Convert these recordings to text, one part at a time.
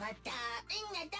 왔다, 응나다.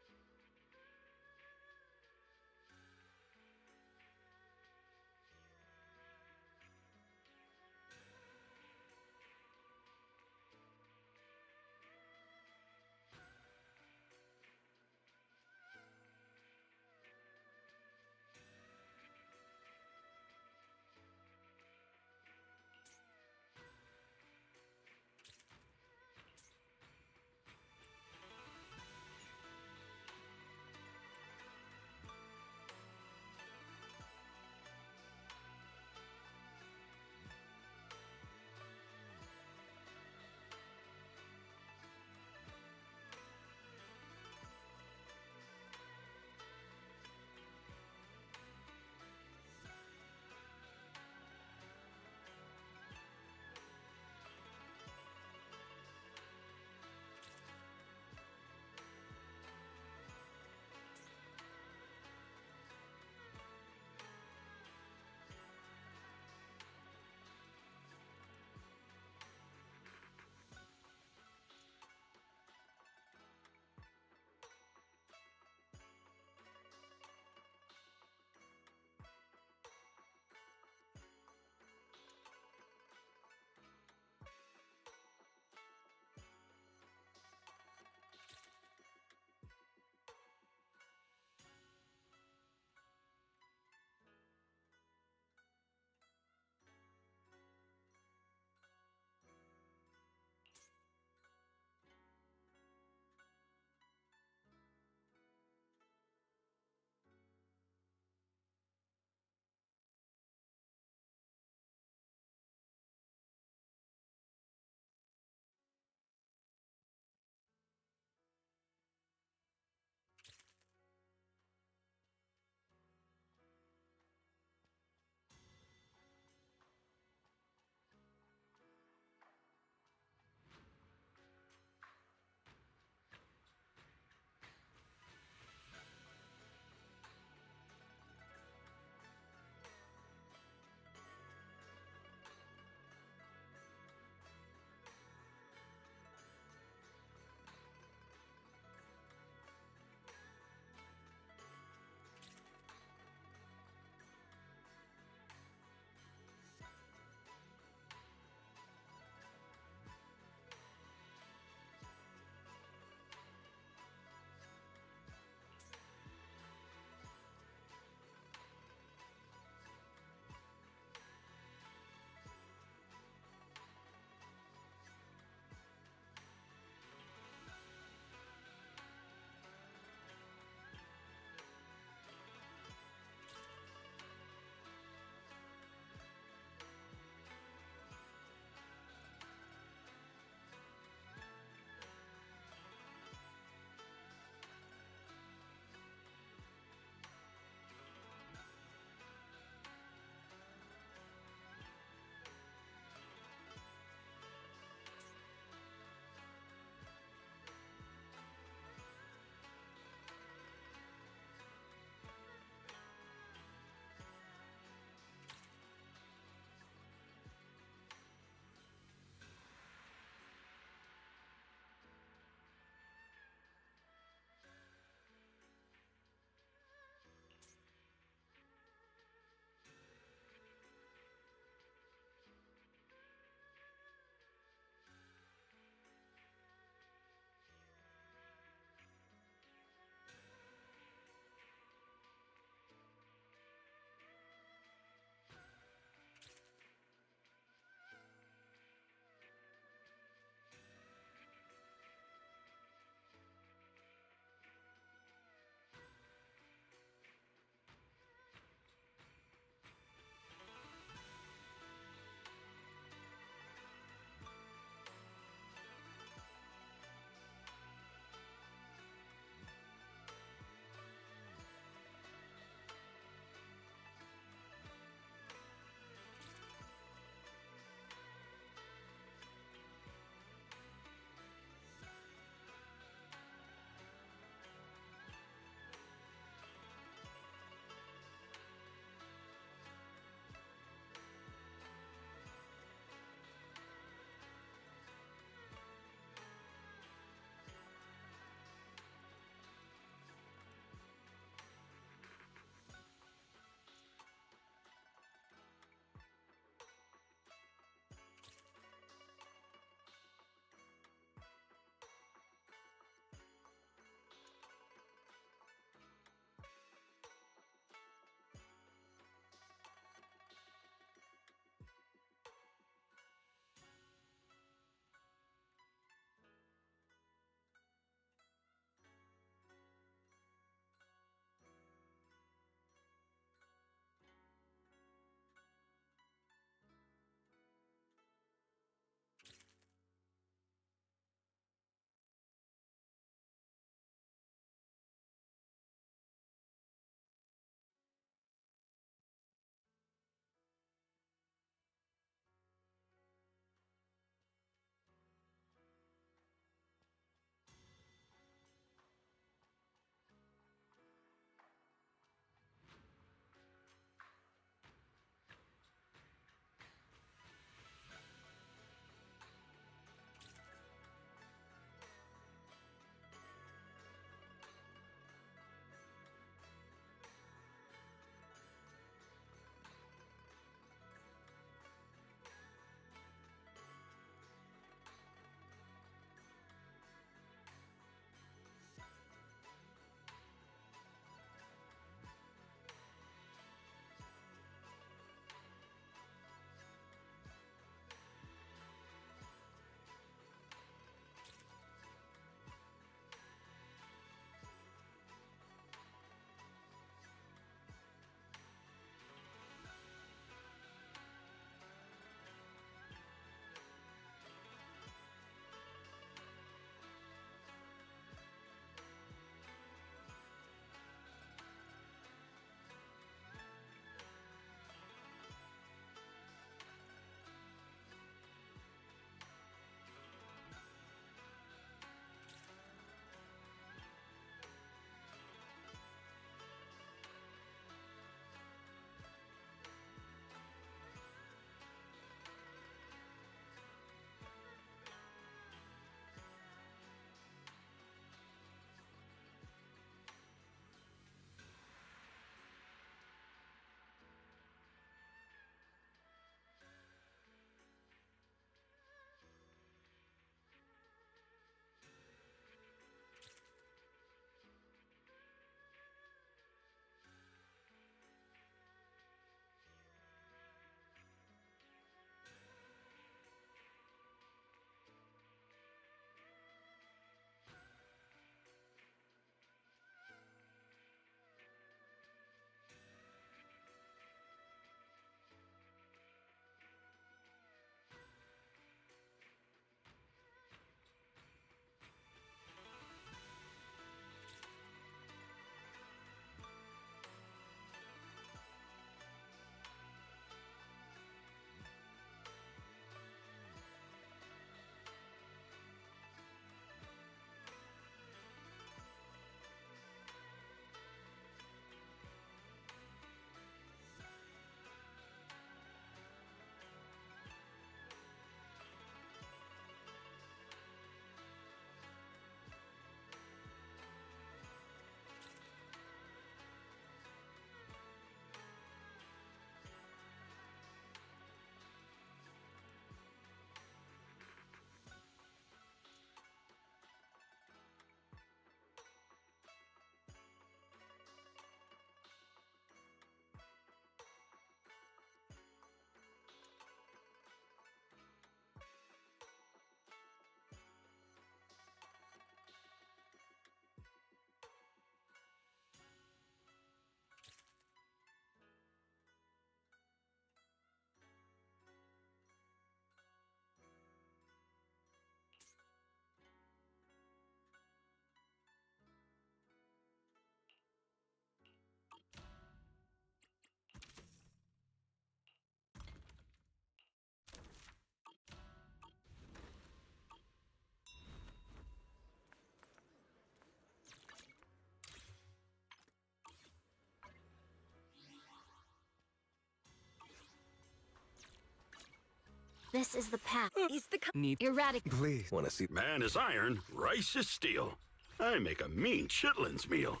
This is the path. Is the Need Erratic. please. Want to see? Man is iron, rice is steel. I make a mean chitlins meal.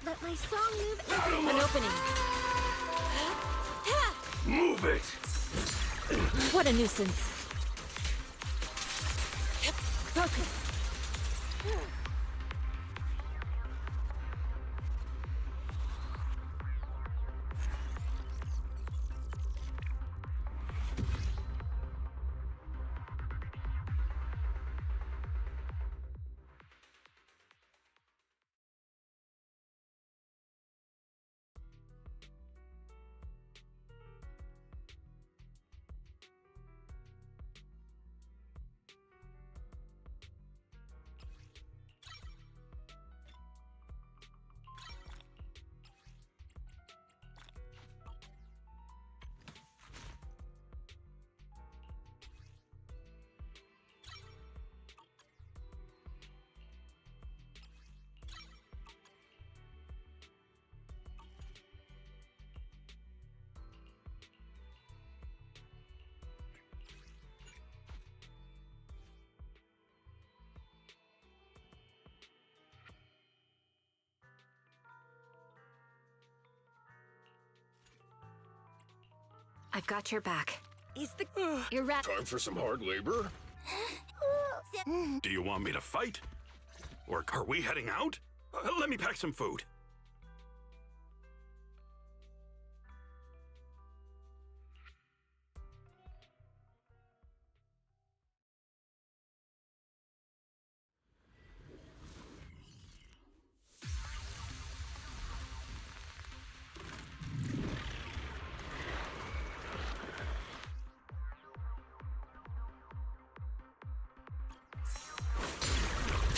Let my song move An opening. Move it! What a nuisance. Focus. I've got your back. Is the Erratic. Time for some hard labor? Do you want me to fight? Or are we heading out? Let me pack some food.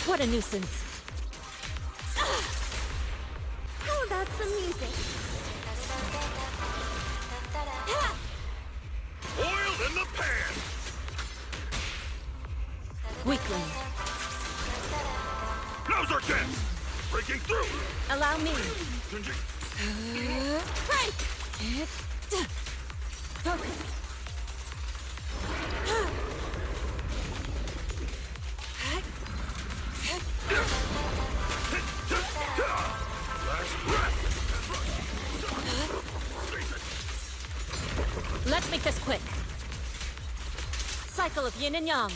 What a nuisance. Oh, that's amusing. Oil in the pan! Weakling. Now's our chance! Breaking through! Allow me. Right! Focus. Last breath! Let's make this quick. Cycle of yin and yang.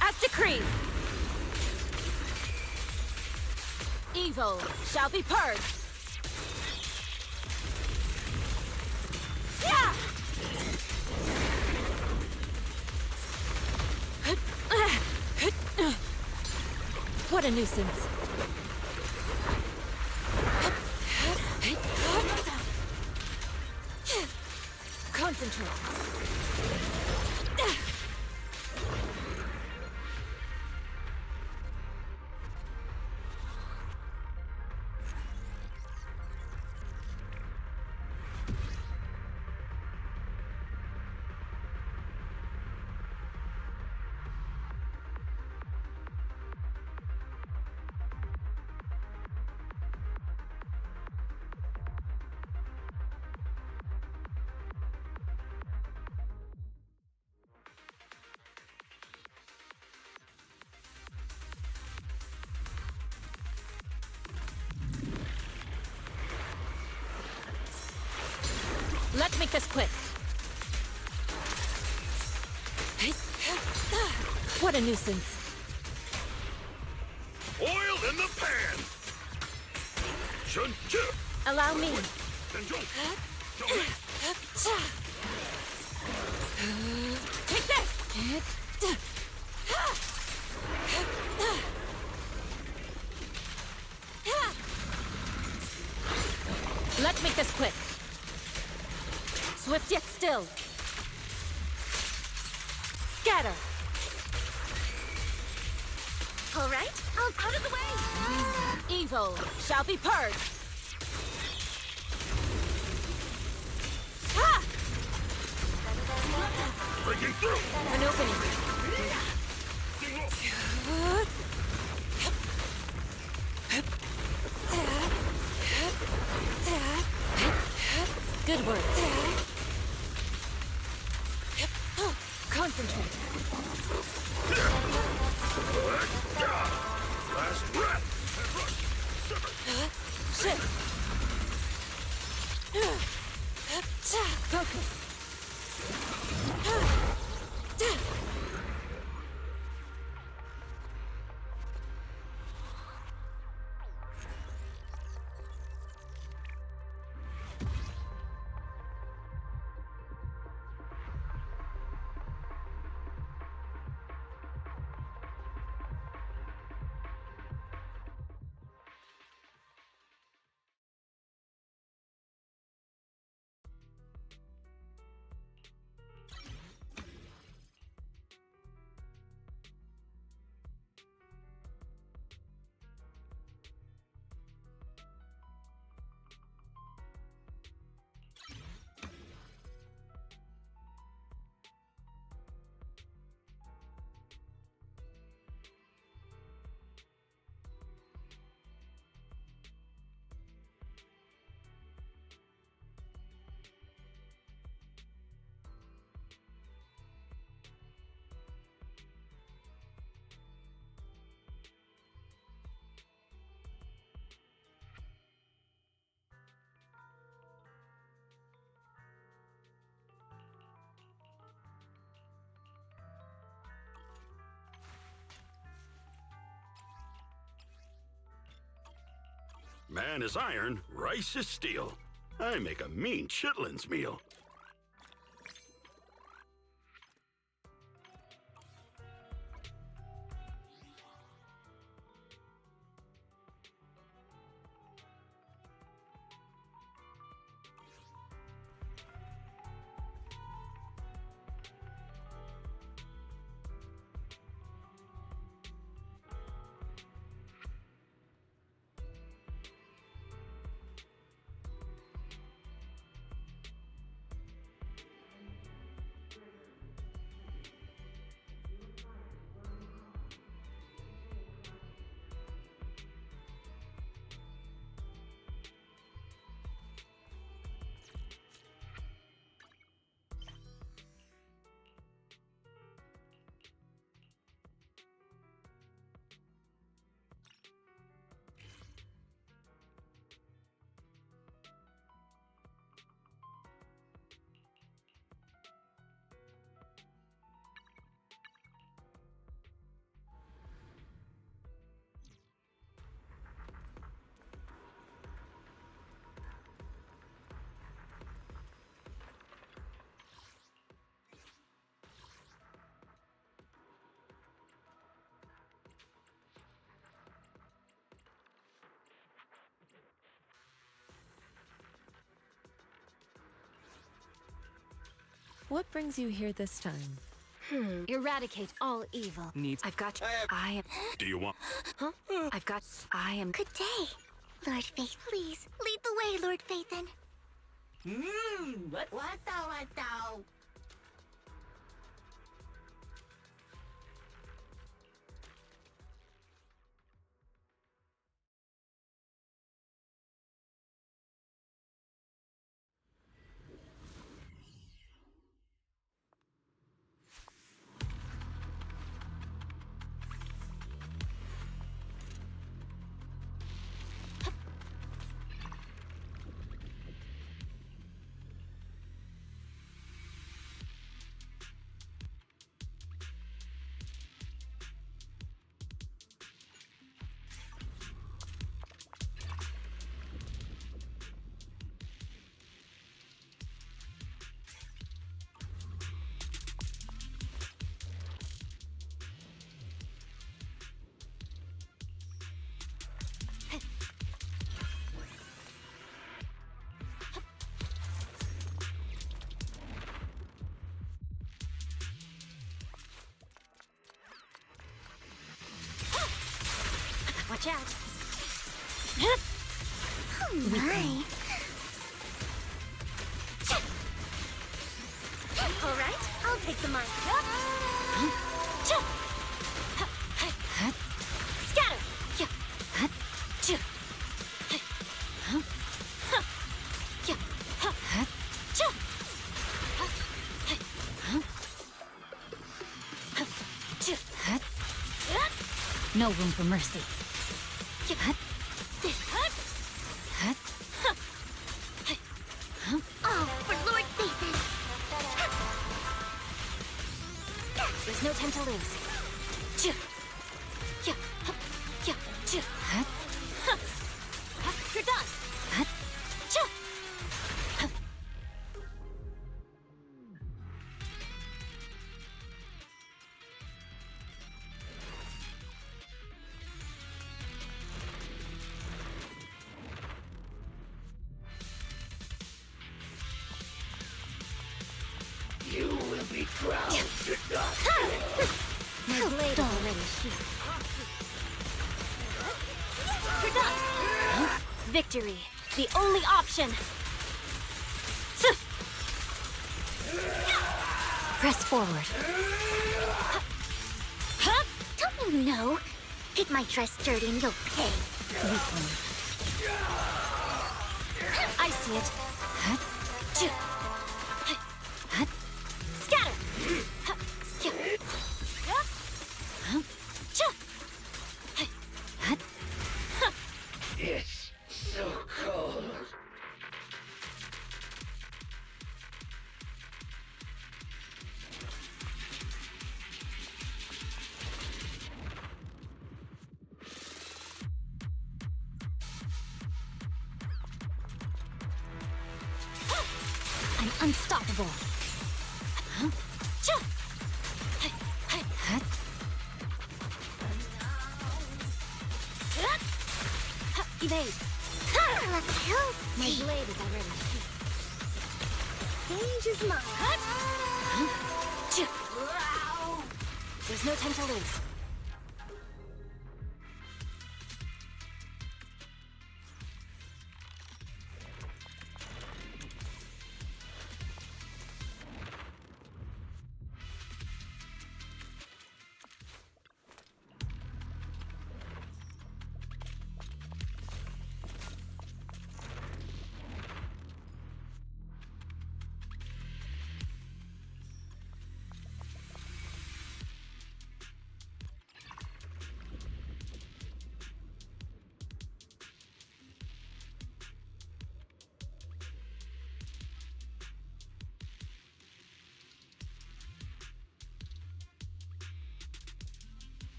As decreed. Evil shall be purged. Yeah! What a nuisance. Concentrate. Let's make this quick. What a nuisance. Oil in the pan! Allow me. Take this! Swift yet still. Scatter. All right, out of the way! Evil shall be purged. Ha! Breaking through! An opening. Good work. Concentrate. Last breath! And rush! Sever! Shift. Focus. Man is iron, rice is steel. I make a mean chitlins meal. What brings you here this time? Eradicate all evil. I've got. I am. Do you want... Huh? I've got. I am. Good day, Lord Faith. Please lead the way, Lord Faithin. What thou? Watch out. Oh my. All right, I'll take the mic. Scatter. No room for mercy. Oh, for Lord Phaethon. There's no time to lose. You're done. You will be crowned to dust. My blade is already healed. You're done. Victory, the only option. Press forward. Don't you know? Get my dress dirty and you'll pay. Weakling. I see it. Scatter. It's so cold. I'm unstoppable. Evade. My blade is already healed. Stage is mine. There's no time to lose.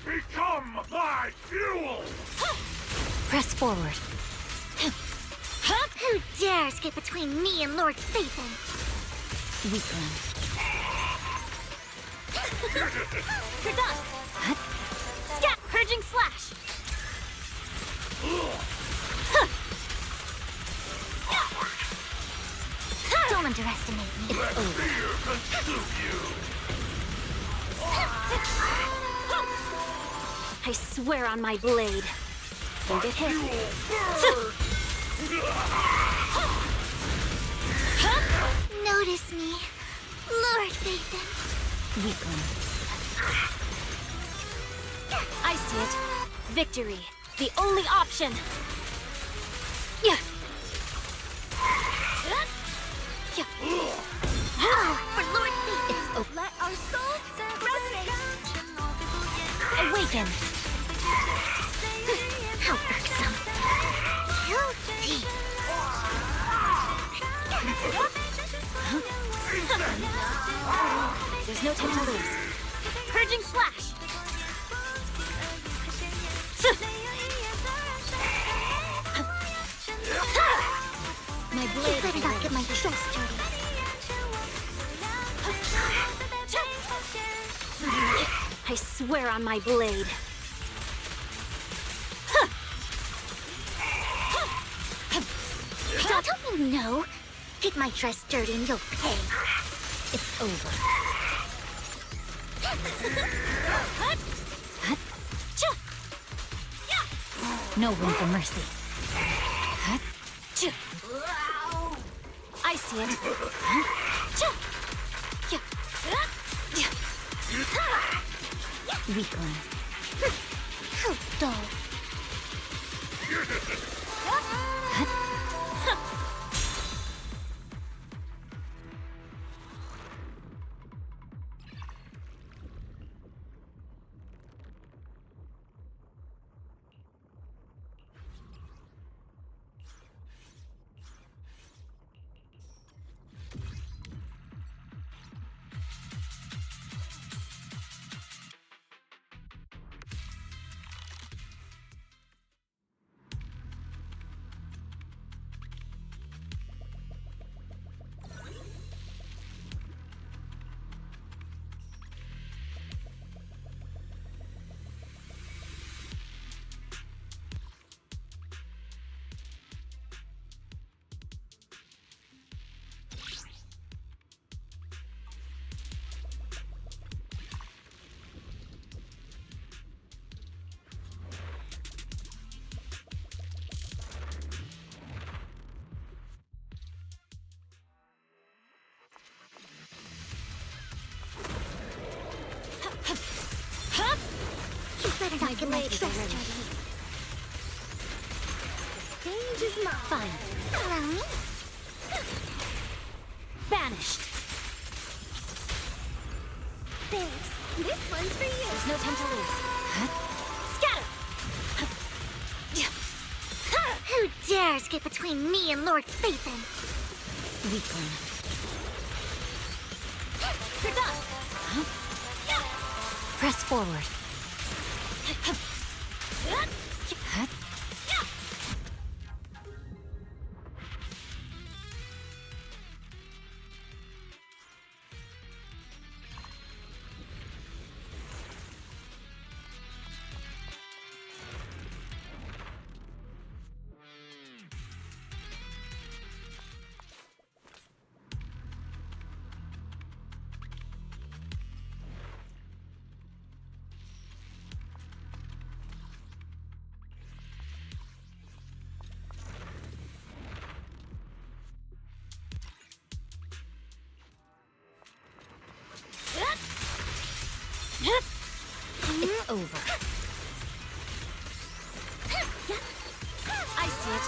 Become my fuel! Press forward. Who dares get between me and Lord Phaethon? Weakling. You're done. Scat! Purging slash. Don't underestimate me. Let fear consume you! I swear on my blade. Don't get hit. Notice me, Lord Phaethon. Weakling. I see it. Victory, the only option. Yeah. For Lord Phaethon. It's open. Let our souls resonate. Awaken. How irksome. Guilty. There's no time to lose. Purging slash. My You blade better is not ready. get my dress dirty. I swear on my blade. you know? Get my dress dirty and you'll pay. It's over. No room for mercy. I see it. Weakling. How dull. You better not get my dress dirty. The stage is mine. Fine. Allow me. Banished. Thanks. This one's for you. There's no time to lose. Scatter! Who dares get between me and Lord Phaethon? Weakling. You're done. Press forward. It's over. I see it.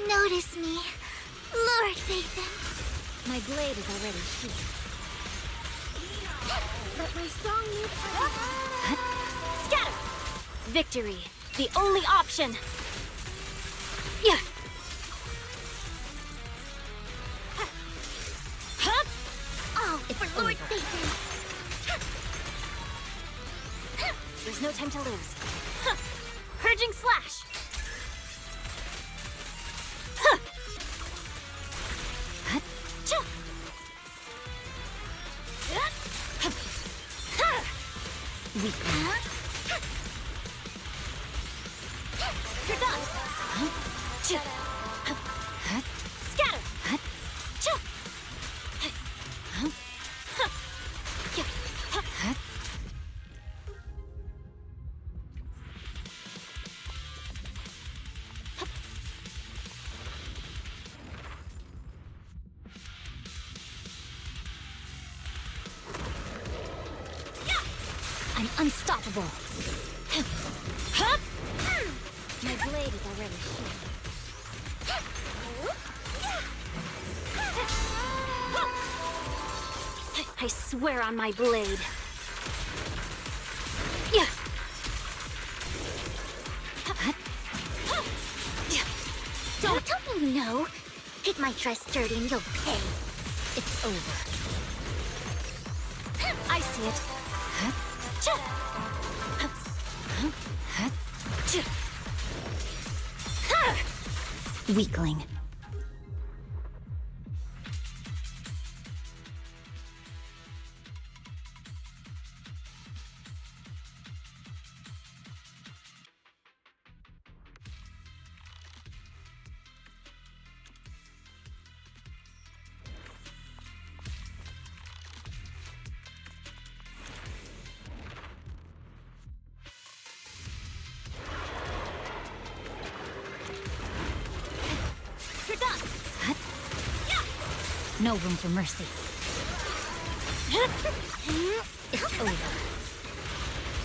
Notice me, Lord Phaethon. My blade is already sheathed. But my song needs Scatter! Victory, the only option. Yeah. all It's for Lord over. Phaethon. There's no time to lose. Purging slash. Weakling. You're done. Scatter. I'm unstoppable. My blade is already sheathed. I swear on my blade. Yeah. Don't you know? Get my dress dirty and you'll pay. It's over. I see it. Weakling. You're done. No room for mercy. It's over.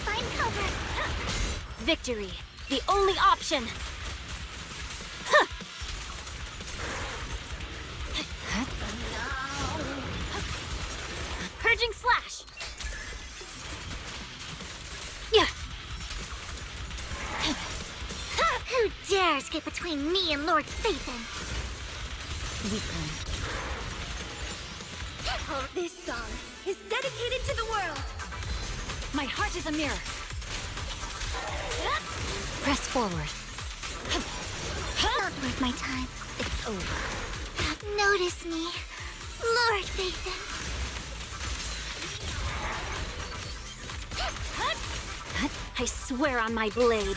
Find cover. Victory, the only option. Purging slash. Yeah. Who dares get between me and Lord Phaethon? Weakling. This song is dedicated to the world. My heart is a mirror. Press forward. Not worth my time. It's over. Notice me, Lord Phaethon. I swear on my blade.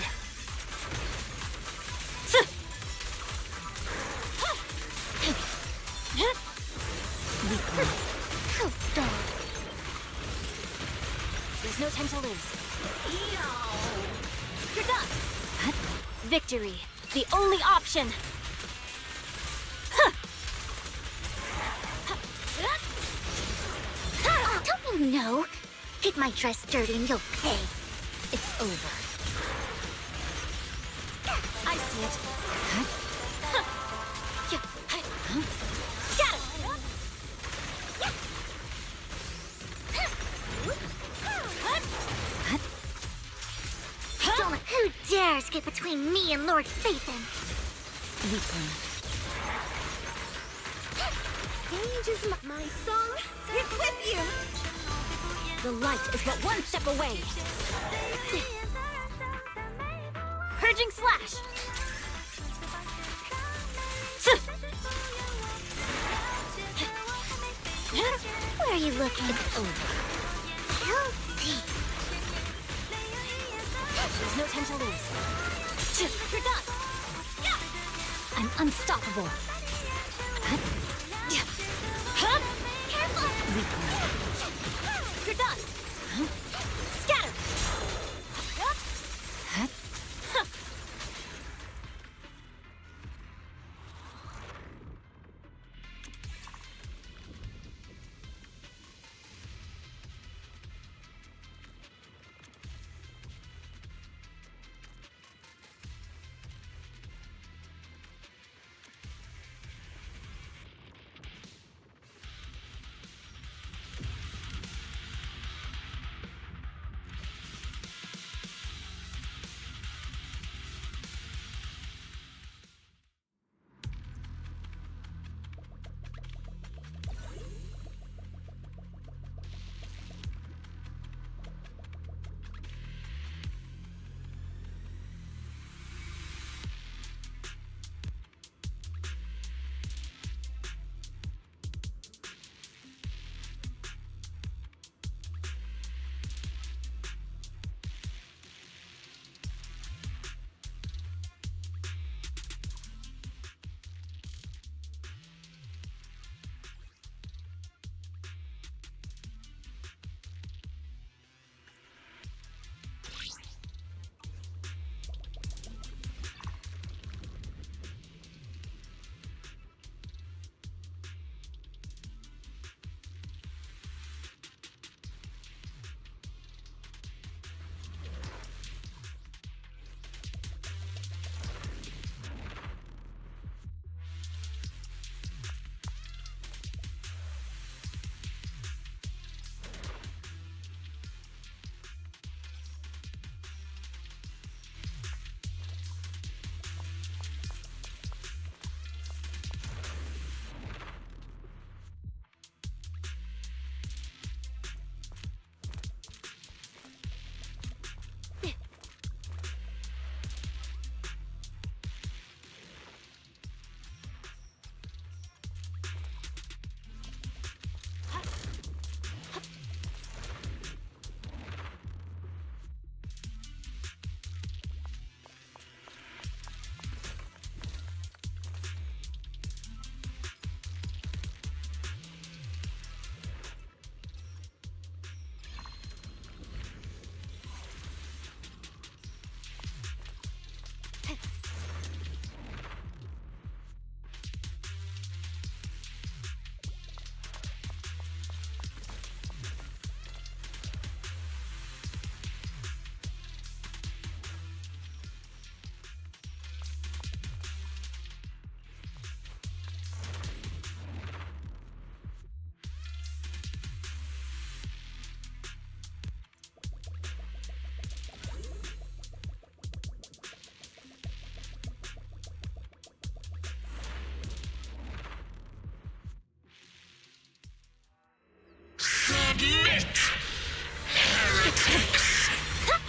Weakling. How dull. There's no time to lose. You're done. Victory, the only option. Oh, Don't you know? Get my dress dirty and you'll pay. it's over. I see it. Who dares get between me and Lord Phaethon? Weakling. Stage is my song is with you. The light is but one step away. Purging slash. Where are you looking? It's over. Guilty. There's no time to lose. You're done. I'm unstoppable. Careful. Weakling. You're done. Scatter.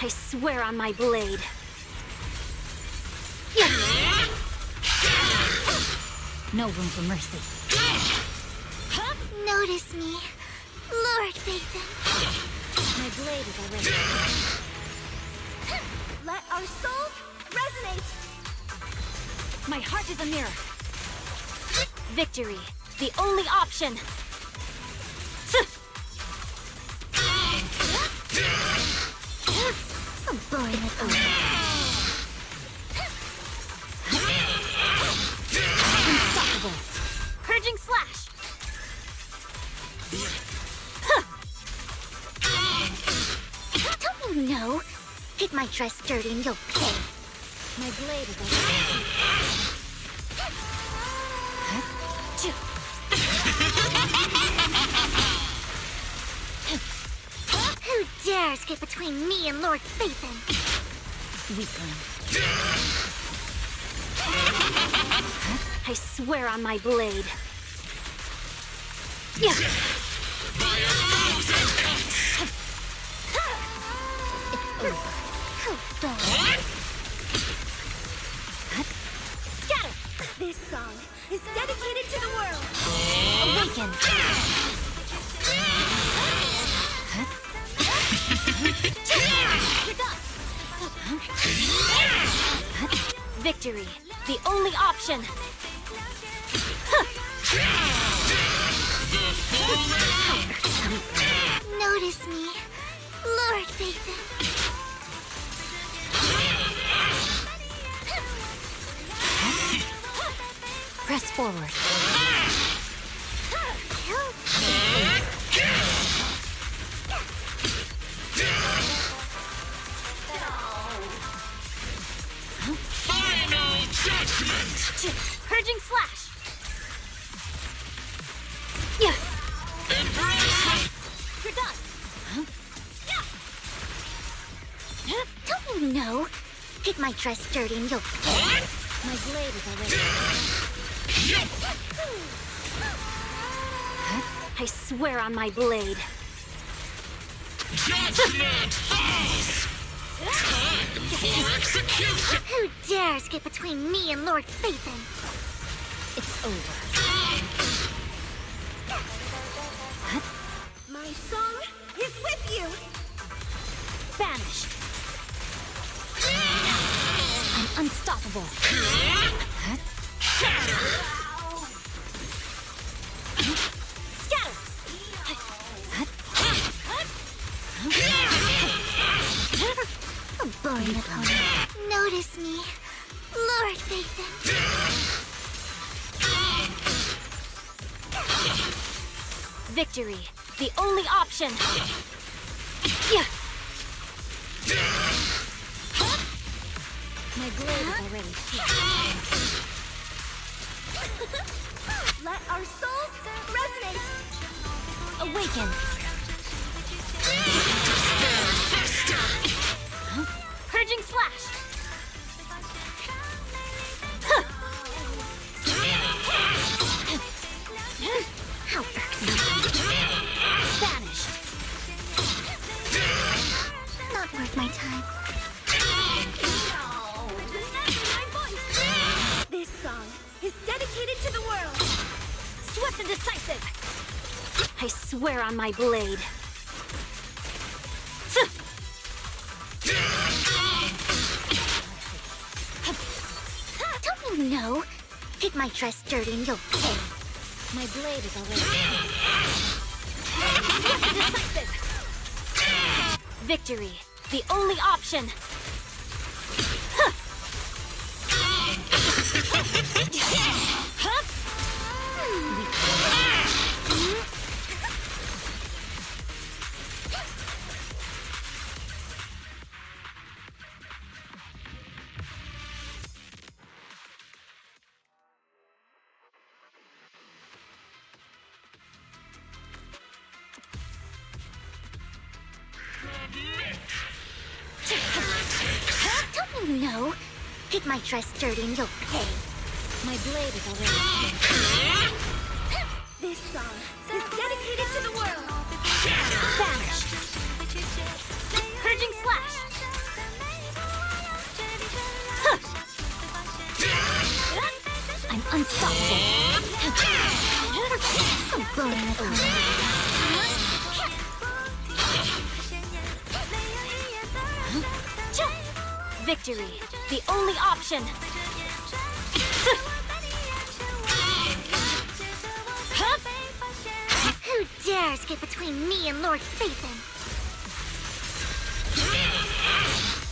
I swear on my blade. No room for mercy. Notice me, Lord Phaethon. My blade is already. Let our souls resonate. My heart is a mirror. Victory, the only option. I'm boring it over. Unstoppable. Purging slash. Don't you know? Get my dress dirty and you'll pay. My blade is already. Who dares get between me and Lord Phaethon? Weakling. I swear on my blade. How dull. Scatter! This song is dedicated to the world. Awaken! You're done! Victory, the only option. Notice me, Lord Phaethon. Press forward. Final judgment! Purging slash. You're done. Don't you know? Get my dress dirty and you'll pay. My blade is already. I swear on my blade. Judgment falls! Time for execution! Who dares get between me and Lord Phaethon? It's over. My song is with you. Banished. I'm unstoppable. Scatter! A boring opponent. Notice me, Lord Phaethon. Victory, the only option. My blade is already. Let our souls resonate. Awaken. Purging slash. How irksome. Vanished. Not worth my time. This song is dedicated to the world. Swift and decisive. I swear on my blade. Don't you know? Get my dress dirty and you'll pay. My blade is already. Swift and decisive. Victory, the only option. Don't you know? Get my dress dirty and you'll pay. My blade is already. This song is dedicated to the world. Vanished. Purging slash. I'm unstoppable. Bonus over. Victory, the only option. Who dares get between me and Lord Phaethon?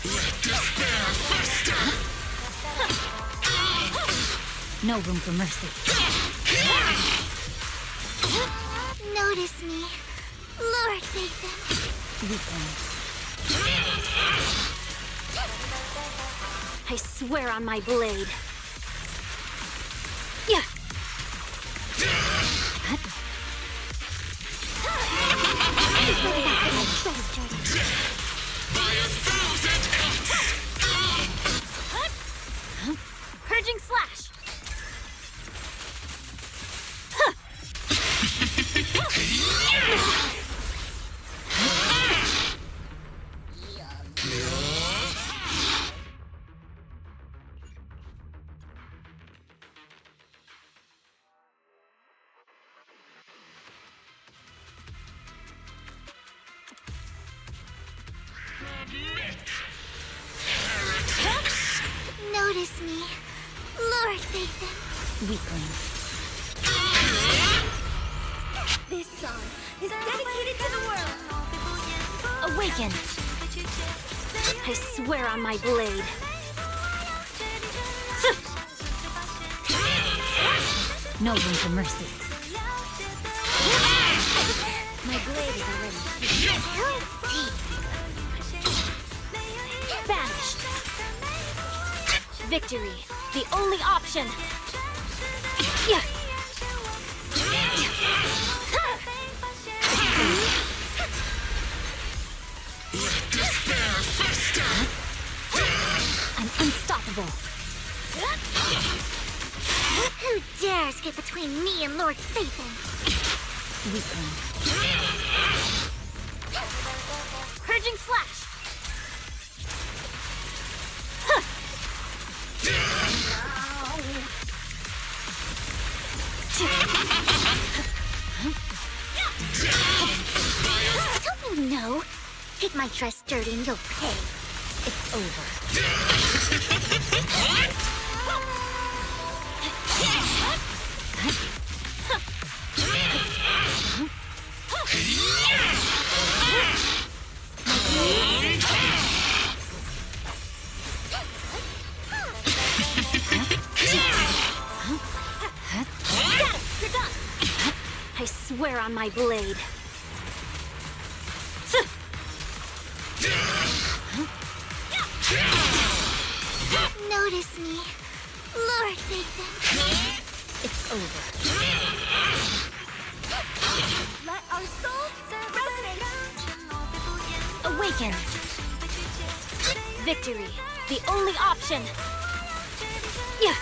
Let despair fester! No room for mercy. Notice me, Lord Phaethon. I swear on my blade. Yeah. By 1,000 cuts! Purging slash. Notice me, Lord Phaethon. Weakling. This song is dedicated to the world. Awaken. I swear on my blade. No room for mercy. My blade is already banished. Victory, the only option. Yeah. Let despair fester! I'm unstoppable. Who dares get between me and Lord Phaethon? Weakling. Purging slash. Don't you know? Get my dress dirty and you'll pay. It's over. You're done. I swear on my blade. Notice me, Lord Phaethon. It's over. Let our souls resonate. Awaken. Victory, the only option. Yeah.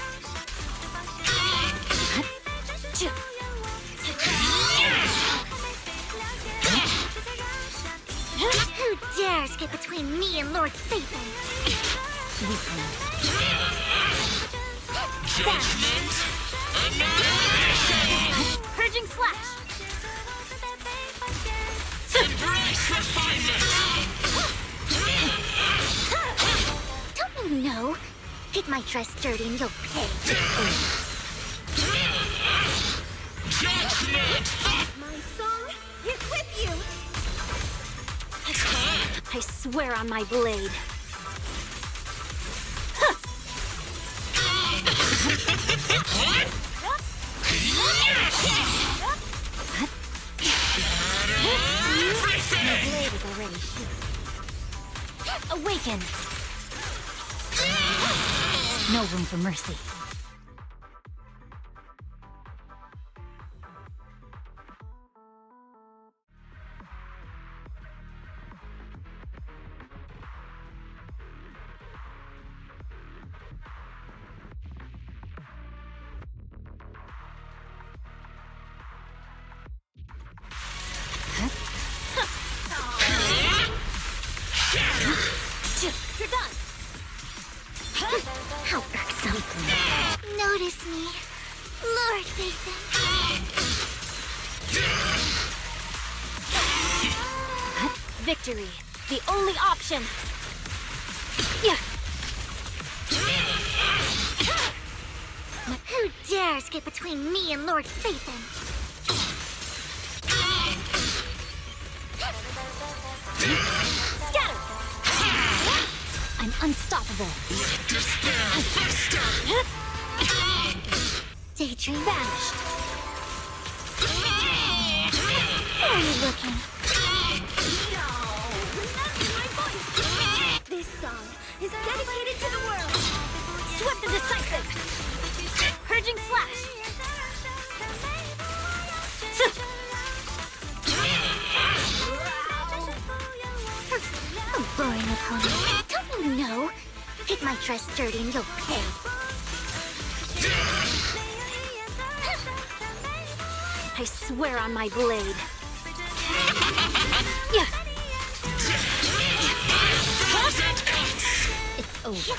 Who dares get between me and Lord Phaethon? Judgment! Annihilation! Purging slash. Embrace refinement! Don't you know? Get my dress dirty and you'll pay. Judgment! My song is with you. I swear on my blade. My blade is already shooting. Awaken. No room for mercy. You're done. How irksome. Notice me, Lord Phaethon. Victory, the only option. Yeah. Who dares get between me and Lord Phaethon? Scatter. I'm unstoppable. Daydream. Vanished. Where are you looking? This song is dedicated to the world. Swift and decisive. Purging slash. A boring opponent. Don't you know? Get my dress dirty and you'll pay. I swear on my blade. Yeah. It's over.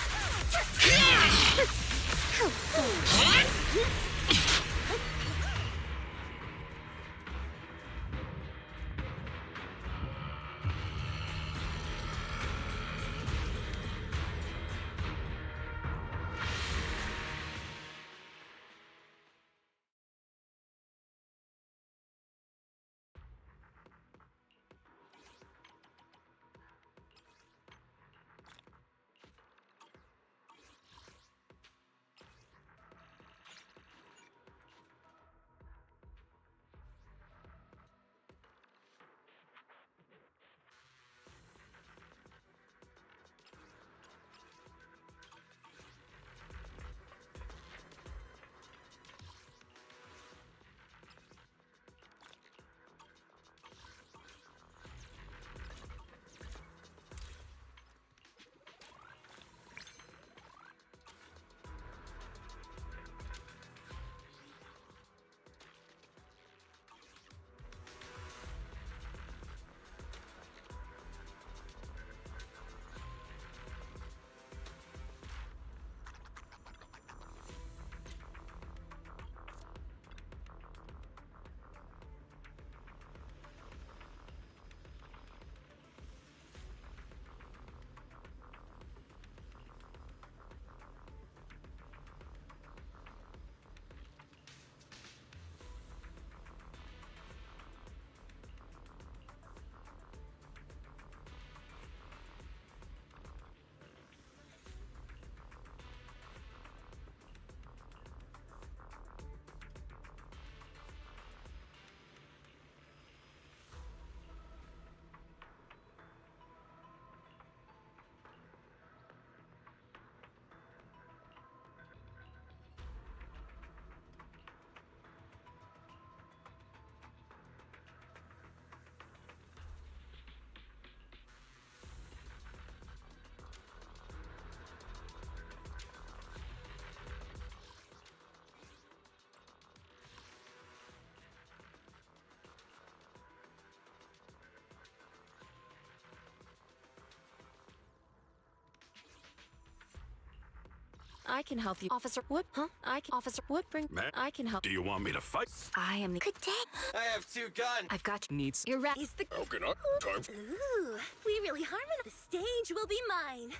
I can help you. Officer, what? Huh? Officer, what bring? Matt, I can help. do you want me to fight? I am the. Good day. I have two guns. I've got needs. You're right. Is the. How can I? Time for... Ooh, we really harmonize. The stage will be mine.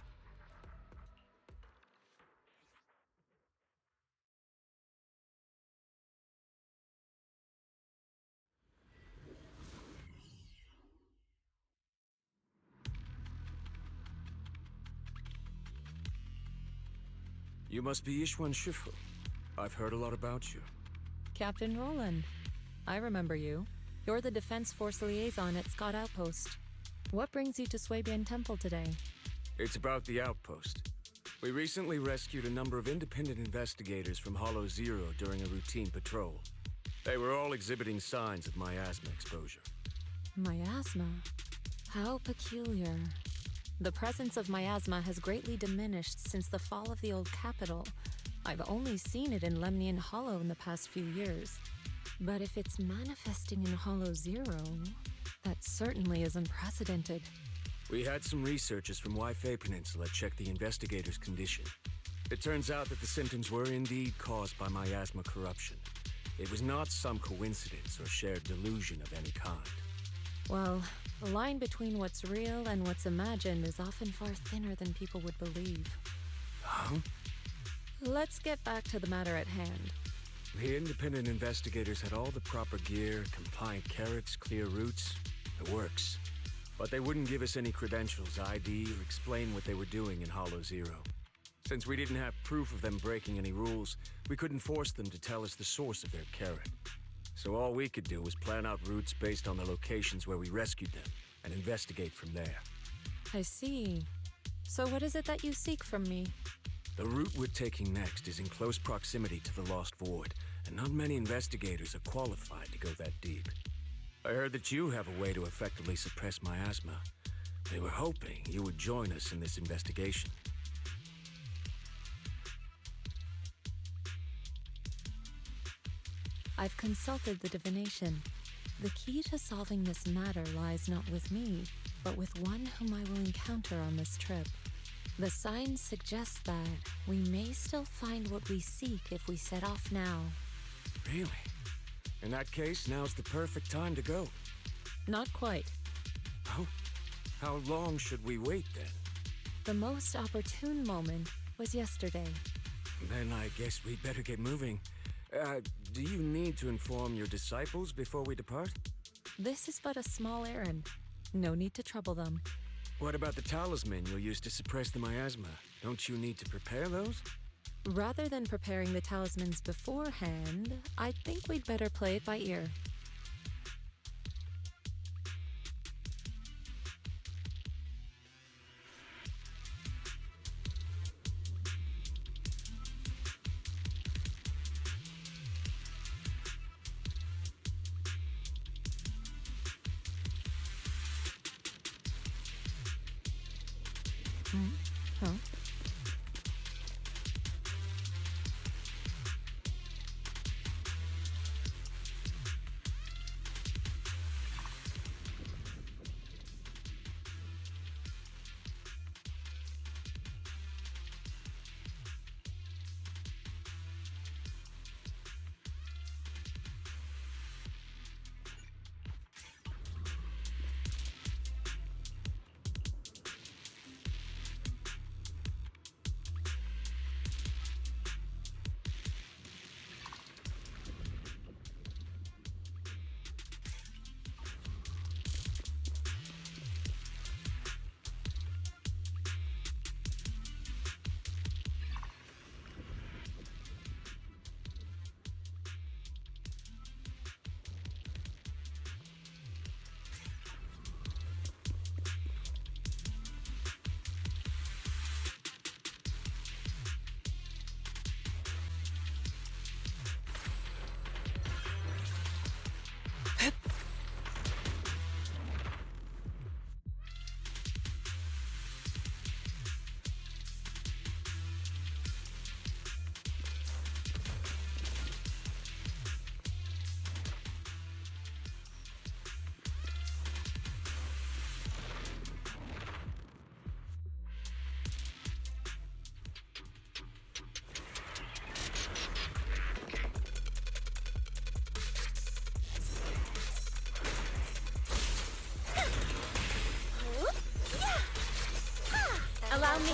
You must be Ishwan Shifu. I've heard a lot about you. Captain Roland. I remember you. You're the Defense Force Liaison at Scott Outpost. What brings you to Swabian Temple today? It's about the outpost. We recently rescued a number of independent investigators from Hollow Zero during a routine patrol. They were all exhibiting signs of miasma exposure. Miasma? How peculiar. The presence of miasma has greatly diminished since the fall of the old capital. I've only seen it in Lemnian Hollow in the past few years. But if it's manifesting in Hollow Zero, that certainly is unprecedented. We had some researchers from Waifei Peninsula check the investigators' condition. It turns out that the symptoms were indeed caused by miasma corruption. It was not some coincidence or shared delusion of any kind. Well, the line between what's real and what's imagined is often far thinner than people would believe. Huh? Let's get back to the matter at hand. The independent investigators had all the proper gear, compliant carrots, clear routes. It works. But they wouldn't give us any credentials, ID, or explain what they were doing in Hollow Zero. Since we didn't have proof of them breaking any rules, we couldn't force them to tell us the source of their carrot. So all we could do was plan out routes based on the locations where we rescued them, and investigate from there. I see. So what is it that you seek from me? The route we're taking next is in close proximity to the Lost Void, and not many investigators are qualified to go that deep. I heard that you have a way to effectively suppress miasma. They were hoping you would join us in this investigation. I've consulted the divination. The key to solving this matter lies not with me, but with one whom I will encounter on this trip. The signs suggest that we may still find what we seek if we set off now. Really? In that case, now's the perfect time to go. Not quite. Oh? How long should we wait then? The most opportune moment was yesterday. Then I guess we'd better get moving. Do you need to inform your disciples before we depart? This is but a small errand. No need to trouble them. What about the talisman you'll use to suppress the miasma? Don't you need to prepare those? Rather than preparing the talismans beforehand, I think we'd better play it by ear. Huh? Allow me.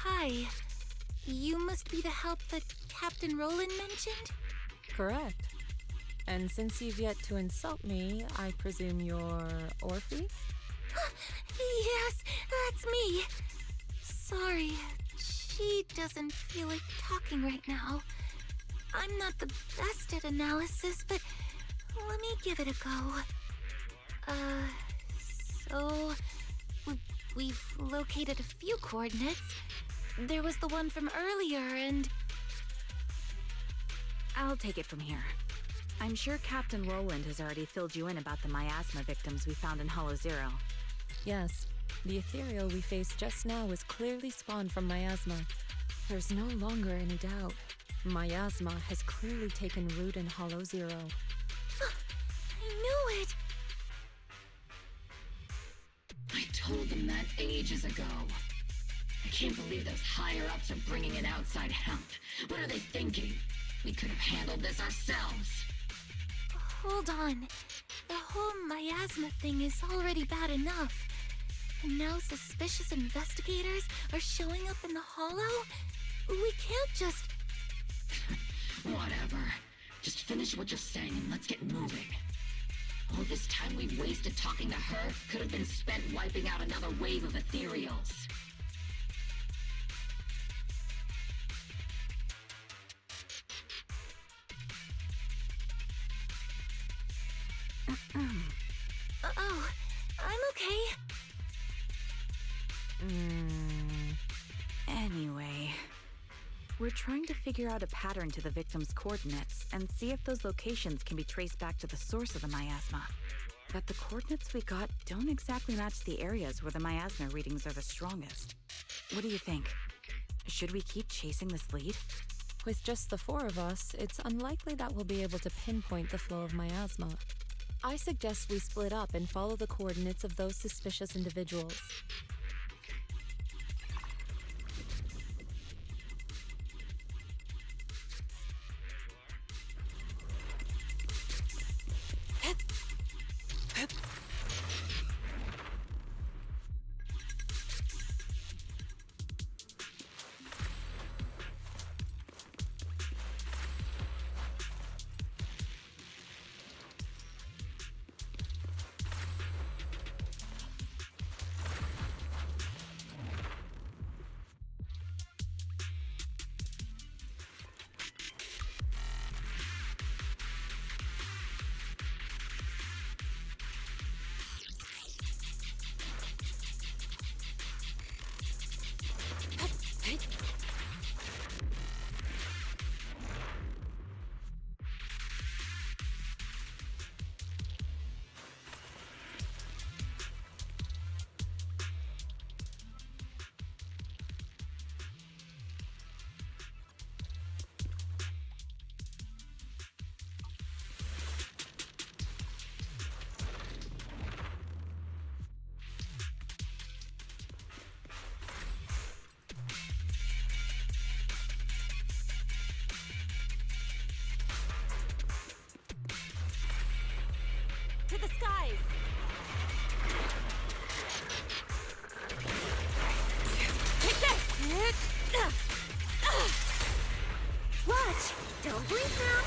Hi. You must be the help that Captain Roland mentioned? Correct. And since you've yet to insult me, I presume you're Orphe? Yes, that's me. Sorry, she doesn't feel like talking right now. I'm not the best at analysis, but let me give it a go. So we've located a few coordinates. There was the one from earlier, and I'll take it from here. I'm sure Captain Roland has already filled you in about the miasma victims we found in Hollow Zero. Yes. The ethereal we faced just now was clearly spawned from miasma. There's no longer any doubt. Miasma has clearly taken root in Hollow Zero. But... I told them that ages ago. I can't believe those higher-ups are bringing in outside help. What are they thinking? We could have handled this ourselves. Hold on. The whole miasma thing is already bad enough. And now suspicious investigators are showing up in the hollow? We can't just... Whatever. Just finish what you're saying and let's get moving. All this time we wasted talking to her could have been spent wiping out another wave of ethereals. Oh, I'm okay. Anyway, we're trying to figure out a pattern to the victim's coordinates and see if those locations can be traced back to the source of the miasma. But the coordinates we got don't exactly match the areas where the miasma readings are the strongest. What do you think? Should we keep chasing this lead? With just the four of us, it's unlikely that we'll be able to pinpoint the flow of miasma. I suggest we split up and follow the coordinates of those suspicious individuals. To the skies! Take this! Watch! Don't blink now!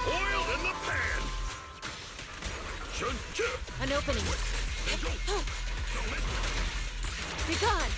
Oil in the pan! Shun-chu! An opening. Be gone!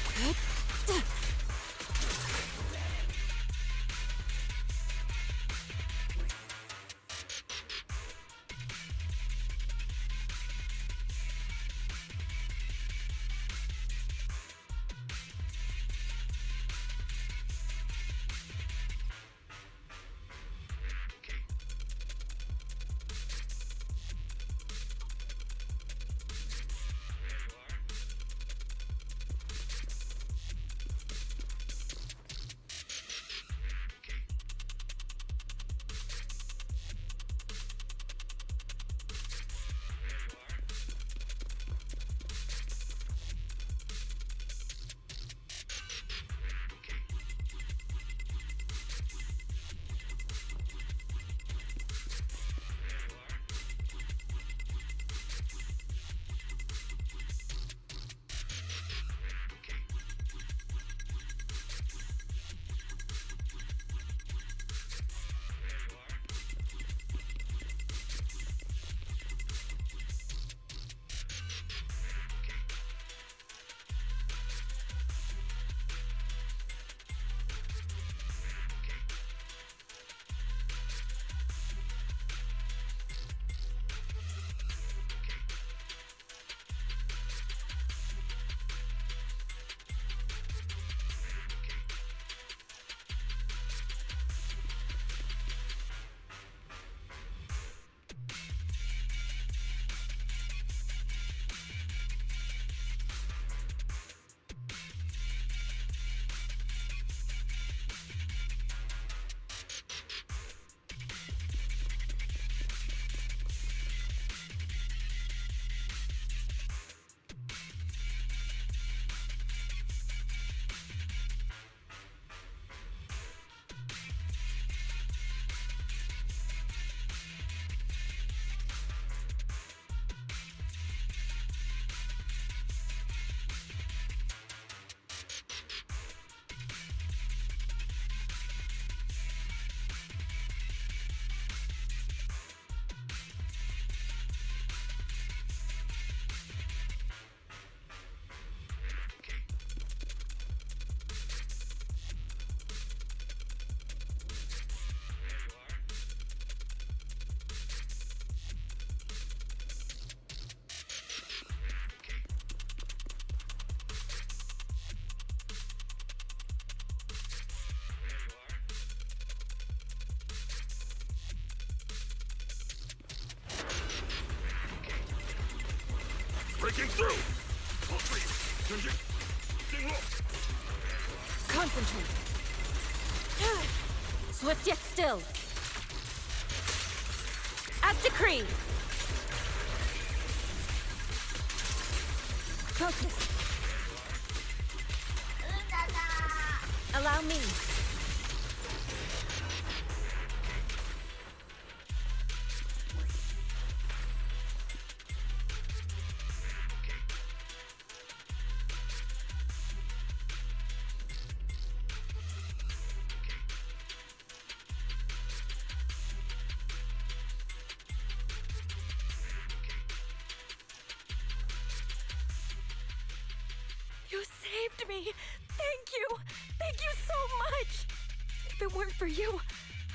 breaking through! All three, Changing. Staying low. Concentrate. Swift yet still. As decreed. Focus. Allow me. You saved me! Thank you! Thank you so much! If it weren't for you,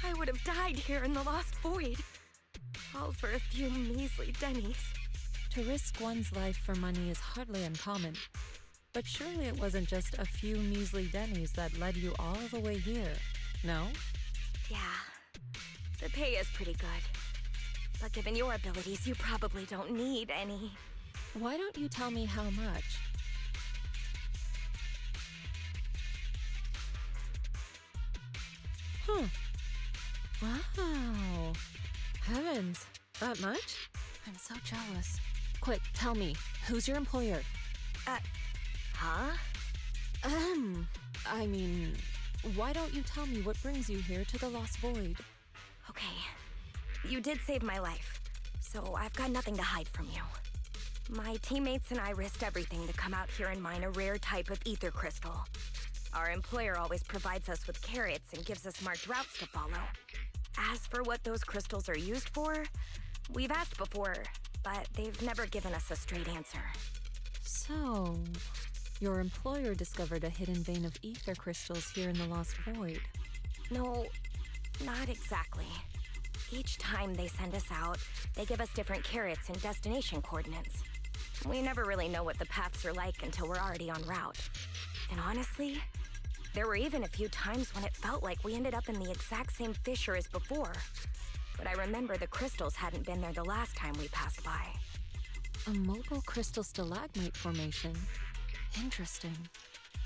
I would have died here in the Lost Void. All for a few measly dennies. To risk one's life for money is hardly uncommon. But surely it wasn't just a few measly dennies that led you all the way here, no? Yeah, the pay is pretty good. But given your abilities, you probably don't need any. Why don't you tell me how much? Huh. Wow. Heavens, that much? I'm so jealous. Quick, tell me, who's your employer? Huh? I mean, why don't you tell me what brings you here to the Lost Void? Okay, you did save my life, so I've got nothing to hide from you. My teammates and I risked everything to come out here and mine a rare type of ether crystal. Our employer always provides us with carrots and gives us marked routes to follow. As for what those crystals are used for, we've asked before, but they've never given us a straight answer. So, your employer discovered a hidden vein of ether crystals here in the Lost Void. No, not exactly. Each time they send us out, they give us different carrots and destination coordinates. We never really know what the paths are like until we're already en route. And honestly, there were even a few times when it felt like we ended up in the exact same fissure as before. But I remember the crystals hadn't been there the last time we passed by. A mobile crystal stalagmite formation. Interesting.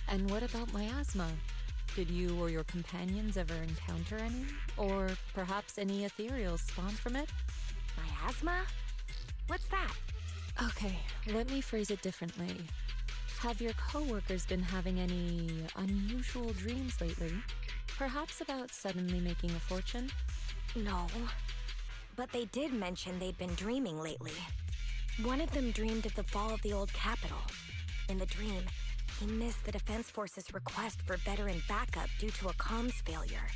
And what about miasma? Did you or your companions ever encounter any? Or perhaps any ethereals spawned from it? Miasma? What's that? Okay, let me phrase it differently. Have your coworkers been having any unusual dreams lately? Perhaps about suddenly making a fortune? No. But they did mention they'd been dreaming lately. One of them dreamed of the fall of the old capital. In the dream, he missed the Defense Force's request for veteran backup due to a comms failure.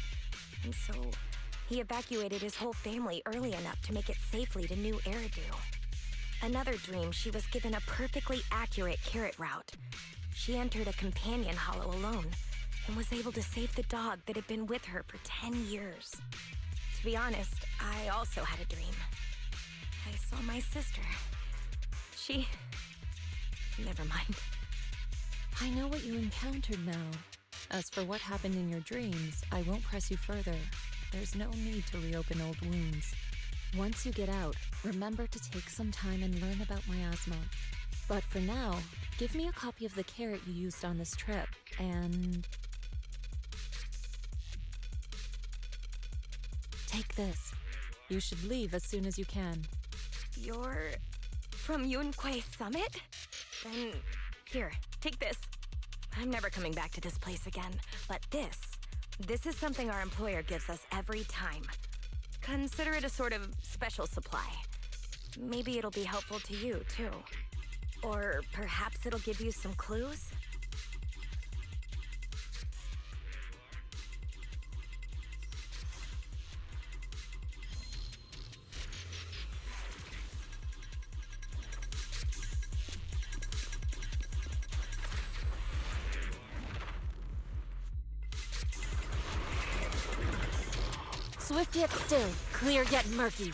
And so, he evacuated his whole family early enough to make it safely to New Eridu. Another dream, she was given a perfectly accurate carrot route. She entered a companion hollow alone and was able to save the dog that had been with her for 10 years. To be honest, I also had a dream. I saw my sister. Never mind. I know what you encountered now. As for what happened in your dreams, I won't press you further. There's no need to reopen old wounds. Once you get out, remember to take some time and learn about miasma. But for now, give me a copy of the carrot you used on this trip, and... take this. You should leave as soon as you can. You're from Yunquay Summit? Then, here, take this. I'm never coming back to this place again, but this is something our employer gives us every time. Consider it a sort of special supply. Maybe it'll be helpful to you, too. Or perhaps it'll give you some clues? Swift yet still, clear yet murky.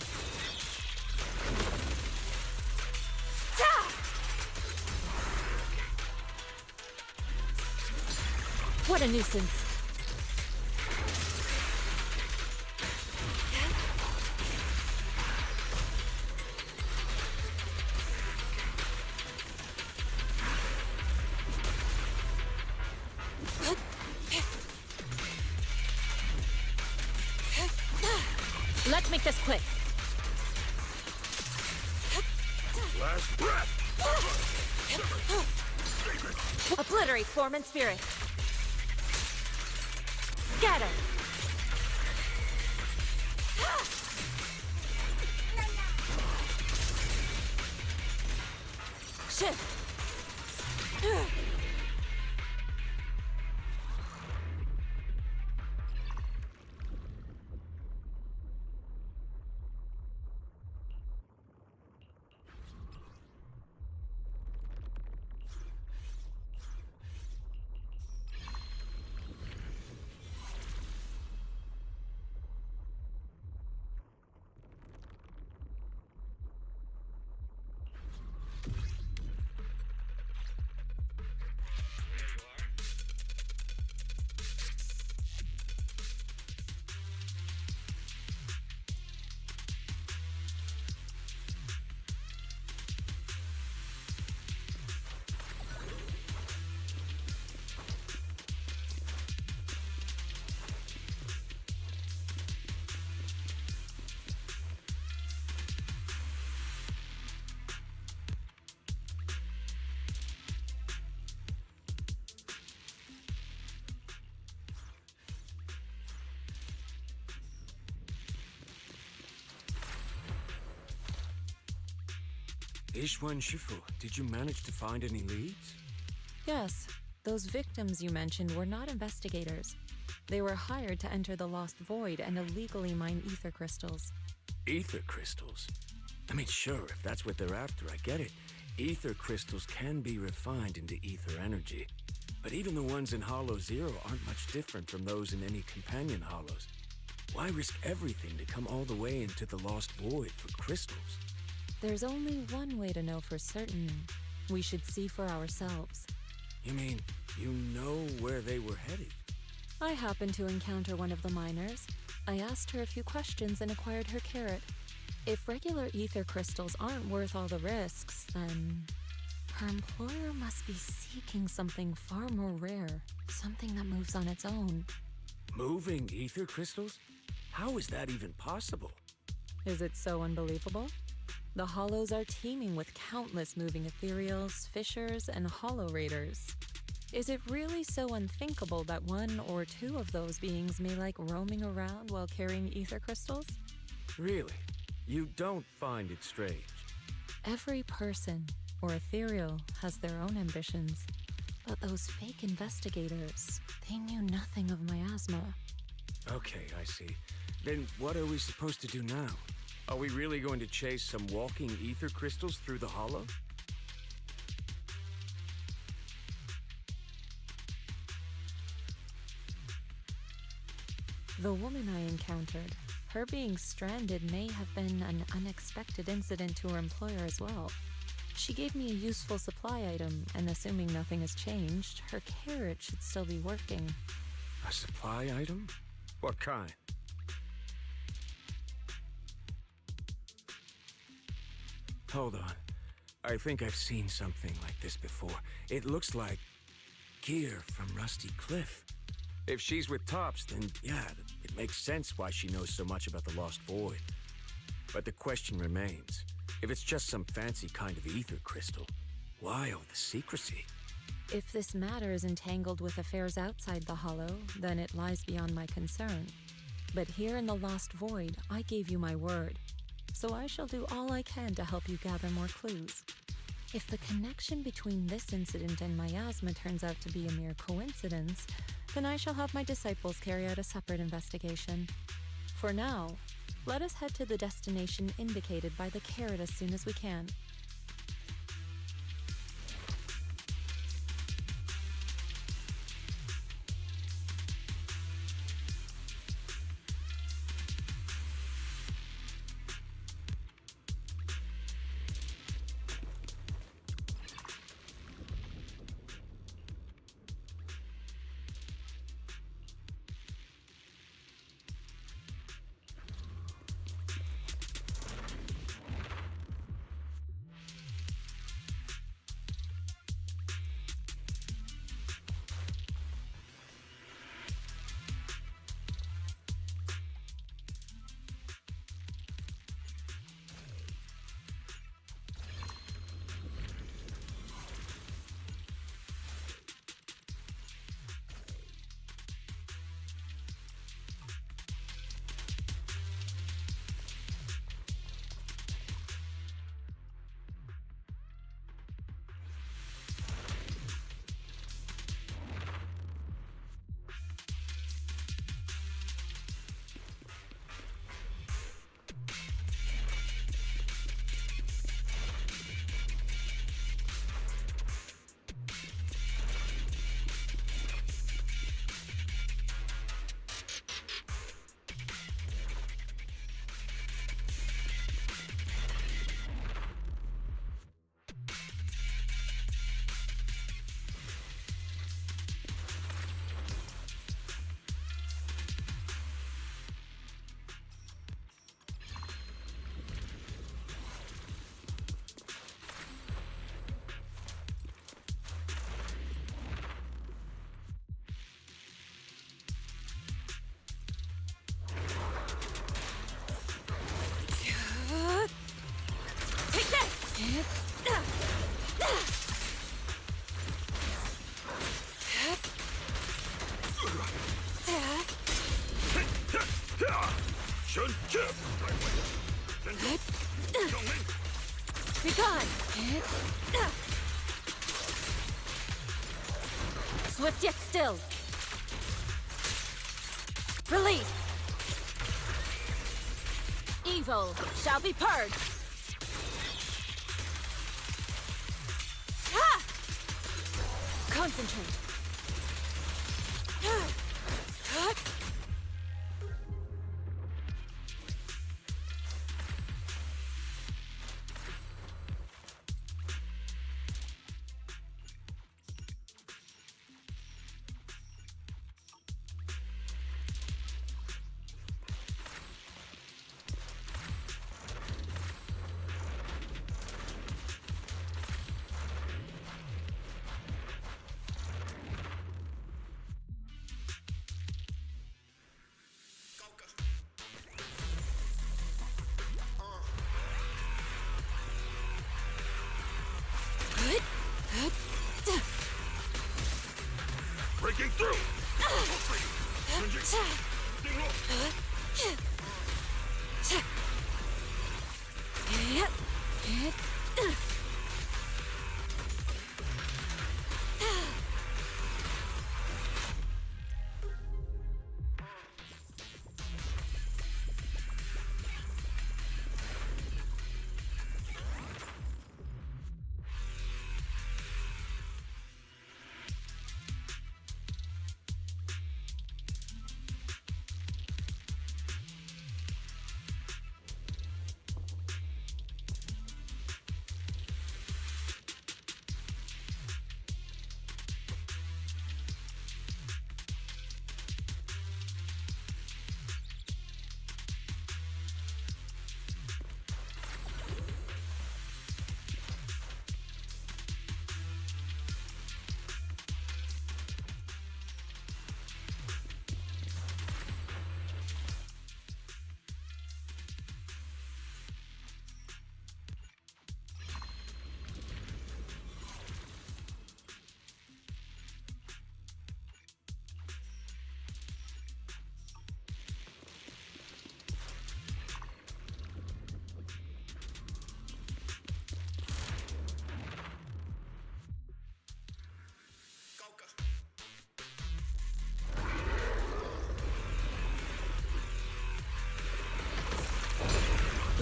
What a nuisance. Let's make this quick. Last breath! Obliterate form and spirit. Scatter. Shift. Ishwan Shifu, did you manage to find any leads? Yes, those victims you mentioned were not investigators. They were hired to enter the Lost Void and illegally mine ether crystals. Ether crystals? I mean, sure, if that's what they're after, I get it. Ether crystals can be refined into ether energy. But even the ones in Hollow Zero aren't much different from those in any companion hollows. Why risk everything to come all the way into the Lost Void for crystals? There's only one way to know for certain. We should see for ourselves. You mean, you know where they were headed? I happened to encounter one of the miners. I asked her a few questions and acquired her carrot. If regular ether crystals aren't worth all the risks, then her employer must be seeking something far more rare, something that moves on its own. Moving ether crystals? How is that even possible? Is it so unbelievable? The Hollows are teeming with countless moving ethereals, fissures, and hollow raiders. Is it really so unthinkable that one or two of those beings may like roaming around while carrying ether crystals? Really? You don't find it strange? Every person or ethereal has their own ambitions. But those fake investigators, they knew nothing of miasma. Okay, I see. Then what are we supposed to do now? Are we really going to chase some walking ether crystals through the hollow? The woman I encountered, her being stranded may have been an unexpected incident to her employer as well. She gave me a useful supply item, and assuming nothing has changed, her carrot should still be working. A supply item? What kind? Hold on. I think I've seen something like this before. It looks like gear from Rusty Cliff. If she's with Tops, then yeah, it makes sense why she knows so much about the Lost Void. But the question remains, if it's just some fancy kind of ether crystal, why all the secrecy? If this matter is entangled with affairs outside the Hollow, then it lies beyond my concern. But here in the Lost Void, I gave you my word. So I shall do all I can to help you gather more clues. If the connection between this incident and miasma turns out to be a mere coincidence, then I shall have my disciples carry out a separate investigation. For now, let us head to the destination indicated by the carrot as soon as we can. Shun chip. Be gone! Swift yet still. Release! Evil shall be purged! Ha! Concentrate. Breaking through! Sting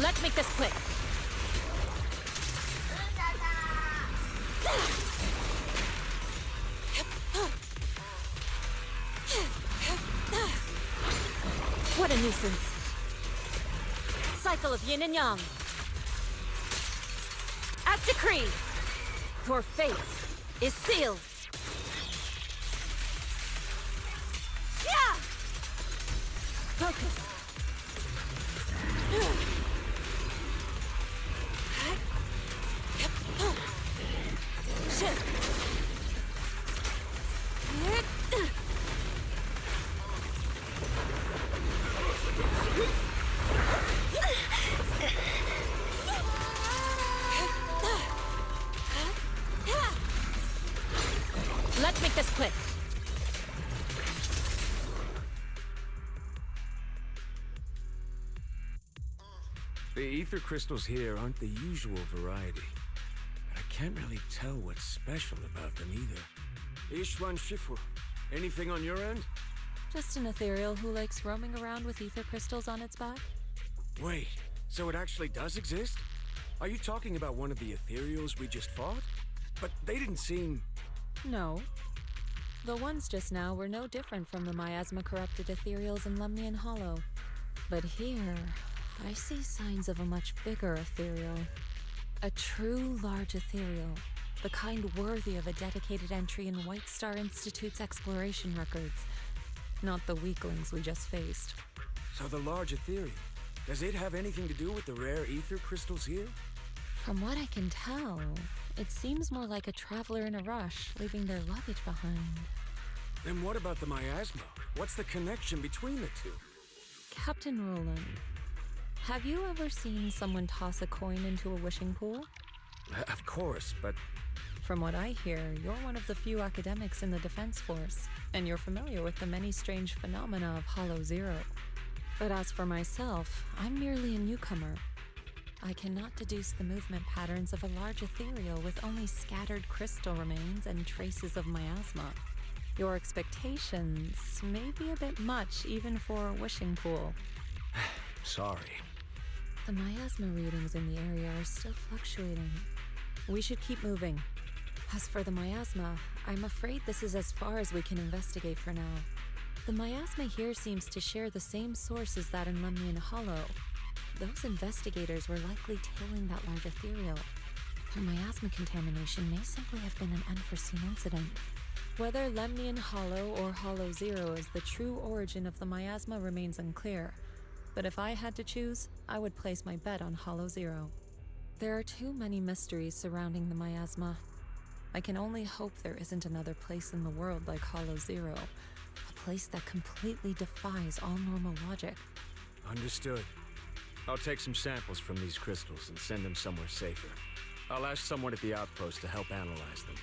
Let's make this quick. What a nuisance. Cycle of yin and yang. As decreed, your fate is sealed. Yeah! Focus. Shift. Let's make this quick. The ether crystals here aren't the usual variety, but I can't really tell what's special about them either. Ishwan Shifu, anything on your end? Just an ethereal who likes roaming around with ether crystals on its back? Wait, so it actually does exist? Are you talking about one of the ethereals we just fought? But they didn't seem... No. The ones just now were no different from the miasma-corrupted ethereals in Lemnian Hollow. But here, I see signs of a much bigger ethereal. A true large ethereal, the kind worthy of a dedicated entry in White Star Institute's exploration records. Not the weaklings we just faced. So the large ethereal, does it have anything to do with the rare ether crystals here? From what I can tell, it seems more like a traveler in a rush, leaving their luggage behind. Then what about the miasma? What's the connection between the two? Captain Roland, have you ever seen someone toss a coin into a wishing pool? Of course, but... From what I hear, you're one of the few academics in the Defense Force, and you're familiar with the many strange phenomena of Hollow Zero. But as for myself, I'm merely a newcomer. I cannot deduce the movement patterns of a large ethereal with only scattered crystal remains and traces of miasma. Your expectations may be a bit much even for a wishing pool. Sorry. The miasma readings in the area are still fluctuating. We should keep moving. As for the miasma, I'm afraid this is as far as we can investigate for now. The miasma here seems to share the same source as that in Lemnian Hollow. Those investigators were likely tailing that large ethereal. Their miasma contamination may simply have been an unforeseen incident. Whether Lemnian Hollow or Hollow Zero is the true origin of the miasma remains unclear. But if I had to choose, I would place my bet on Hollow Zero. There are too many mysteries surrounding the miasma. I can only hope there isn't another place in the world like Hollow Zero, a place that completely defies all normal logic. Understood. I'll take some samples from these crystals and send them somewhere safer. I'll ask someone at the outpost to help analyze them.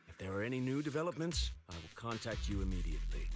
If there are any new developments, I will contact you immediately.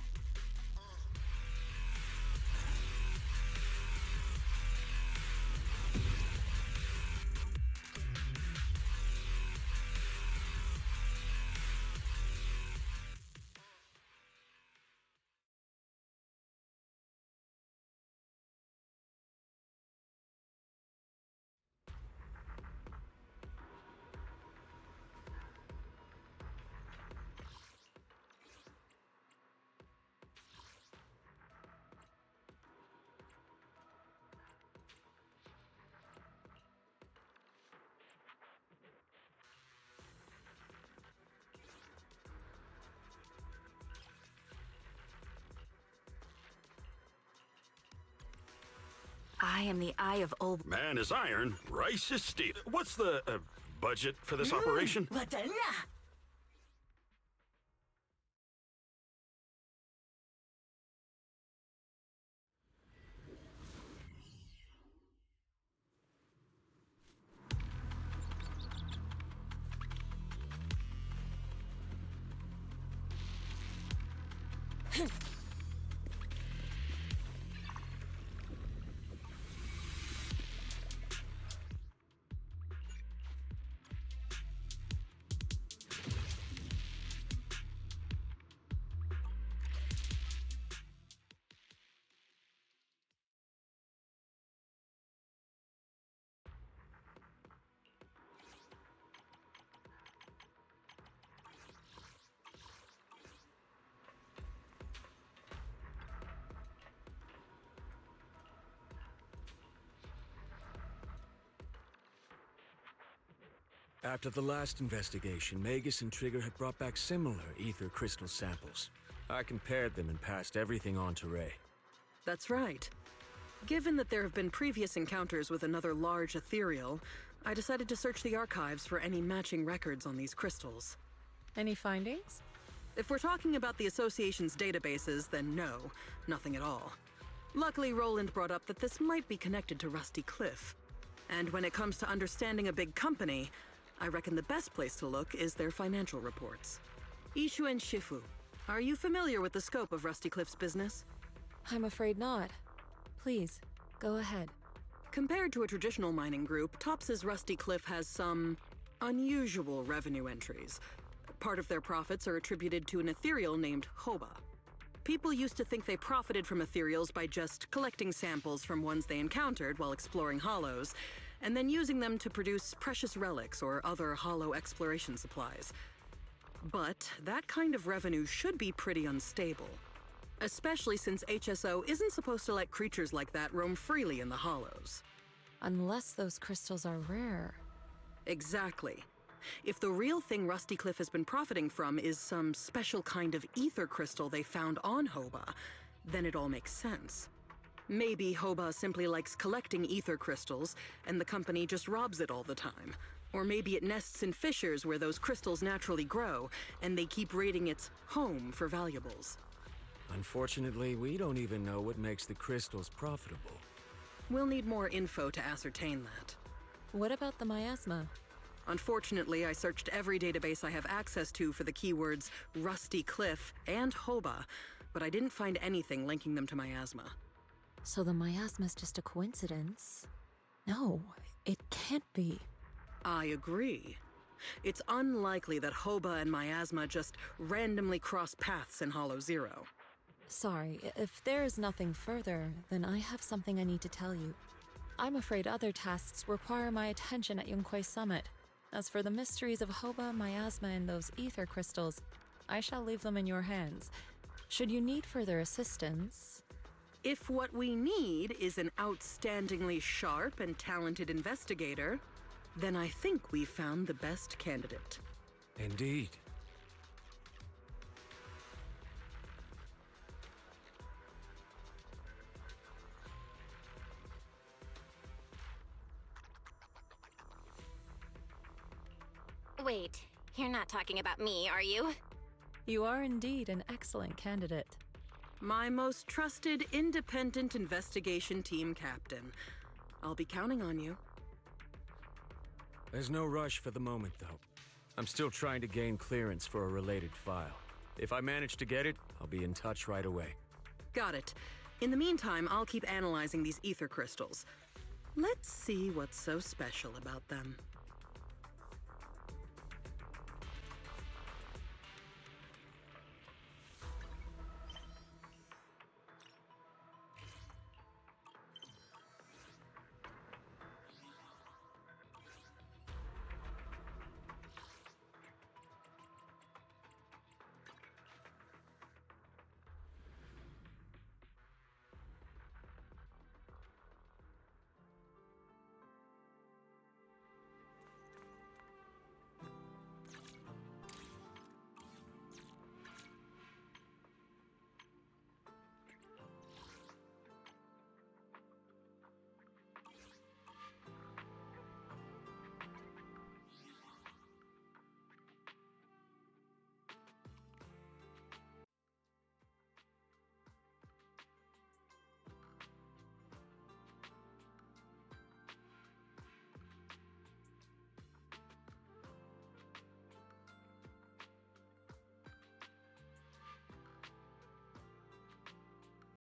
I am the Eye of Ob. Man is iron, rice is steel. What's the budget for this operation? After the last investigation, Magus and Trigger had brought back similar ether crystal samples. I compared them and passed everything on to Ray. That's right. Given that there have been previous encounters with another large ethereal, I decided to search the archives for any matching records on these crystals. Any findings? If we're talking about the Association's databases, then no, nothing at all. Luckily, Roland brought up that this might be connected to Rusty Cliff. And when it comes to understanding a big company, I reckon the best place to look is their financial reports. Ishu and Shifu, are you familiar with the scope of Rusty Cliff's business? I'm afraid not. Please, go ahead. Compared to a traditional mining group, Tops's Rusty Cliff has some unusual revenue entries. Part of their profits are attributed to an ethereal named Hoba. People used to think they profited from ethereals by just collecting samples from ones they encountered while exploring hollows, and then using them to produce precious relics or other hollow exploration supplies. But that kind of revenue should be pretty unstable, especially since HSO isn't supposed to let creatures like that roam freely in the hollows. Unless those crystals are rare. Exactly. If the real thing Rusty Cliff has been profiting from is some special kind of ether crystal they found on Hoba, then it all makes sense. Maybe Hoba simply likes collecting ether crystals, and the company just robs it all the time. Or maybe it nests in fissures where those crystals naturally grow, and they keep raiding its home for valuables. Unfortunately, we don't even know what makes the crystals profitable. We'll need more info to ascertain that. What about the miasma? Unfortunately, I searched every database I have access to for the keywords Rusty Cliff and Hoba, but I didn't find anything linking them to miasma. So the miasma's just a coincidence? No, it can't be. I agree. It's unlikely that Hoba and miasma just randomly cross paths in Hollow Zero. Sorry, if there is nothing further, then I have something I need to tell you. I'm afraid other tasks require my attention at Yunquei Summit. As for the mysteries of Hoba, miasma, and those ether crystals, I shall leave them in your hands. Should you need further assistance... If what we need is an outstandingly sharp and talented investigator, then I think we found the best candidate. Indeed. Wait, you're not talking about me, are you? You are indeed an excellent candidate. My most trusted independent investigation team captain. I'll be counting on you. There's no rush for the moment, though. I'm still trying to gain clearance for a related file. If I manage to get it, I'll be in touch right away. Got it. In the meantime, I'll keep analyzing these ether crystals. Let's see what's so special about them.